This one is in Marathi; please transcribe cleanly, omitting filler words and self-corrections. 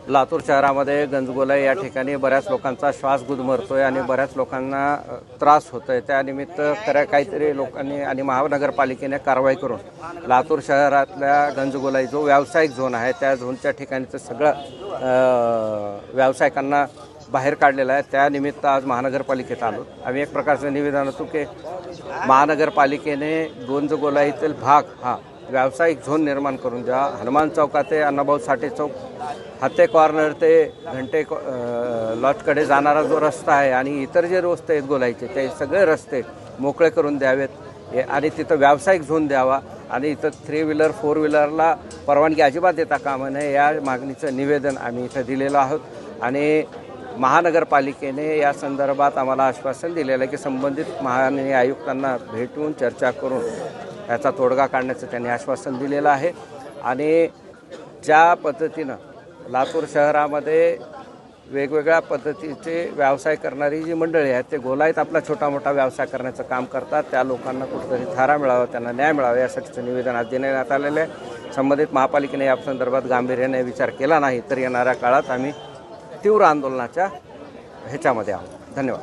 लातूर शहरामध्ये गंजगोलाई या ठिकाणी बऱ्याच लोकांचा श्वास गुदमरतोय आणि बऱ्याच लोकांना त्रास होतोय। त्यानिमित्त काहीतरी लोकांनी आणि महानगरपालिकेने कारवाई करून लातूर शहरातल्या गंजगोलाई जो व्यावसायिक झोन आहे त्या झोनच्या ठिकाणीचं सगळं व्यावसायिकांना बाहेर काढलेलं आहे। त्यानिमित्त आज महानगरपालिकेत आलो। आम्ही एक प्रकारचं निवेदन होतो की महानगरपालिकेने गंजगोलाईतील भाग हा व्यावसायिक झोन निर्माण करून द्या। हनुमान चौकात ते अण्णाभाऊ साठे चौक हत्ते कॉर्नर ते घंटे लॉजकडे जाणारा जो रस्ता आहे आणि इतर जे रस्ते आहेत गोलाईचे ते सगळे रस्ते मोकळे करून द्यावेत आणि तिथं व्यावसायिक झोन द्यावा आणि इथं 3 व्हीलर 4 व्हीलरला परवानगी अजिबात देता कामा नये या मागणीचं निवेदन आम्ही इथं दिलेलं आहोत। आणि महानगरपालिकेने या संदर्भात आम्हाला आश्वासन दिलेलं आहे की संबंधित माननीय आयुक्तांना भेटून चर्चा करून याचा तोडगा काढण्याचं त्यांनी आश्वासन दिलेलं आहे। आणि ज्या पद्धतीनं लातूर शहरामध्ये वेगवेगळ्या पद्धतीचे व्यवसाय करणारी जी मंडळी आहेत ते गोलाईत आपला छोटा मोठा व्यवसाय करण्याचं काम करतात। त्या लोकांना कुठेतरी थारा मिळावा, त्यांना न्याय मिळावा यासाठीचं निवेदन आज देण्यात आलेलं आहे। संबंधित महापालिकेने या संदर्भात गांभीर्याने विचार केला नाही तर येणाऱ्या काळात आम्ही तीव्र आंदोलनाच्या ह्याच्यामध्ये आहोत। धन्यवाद।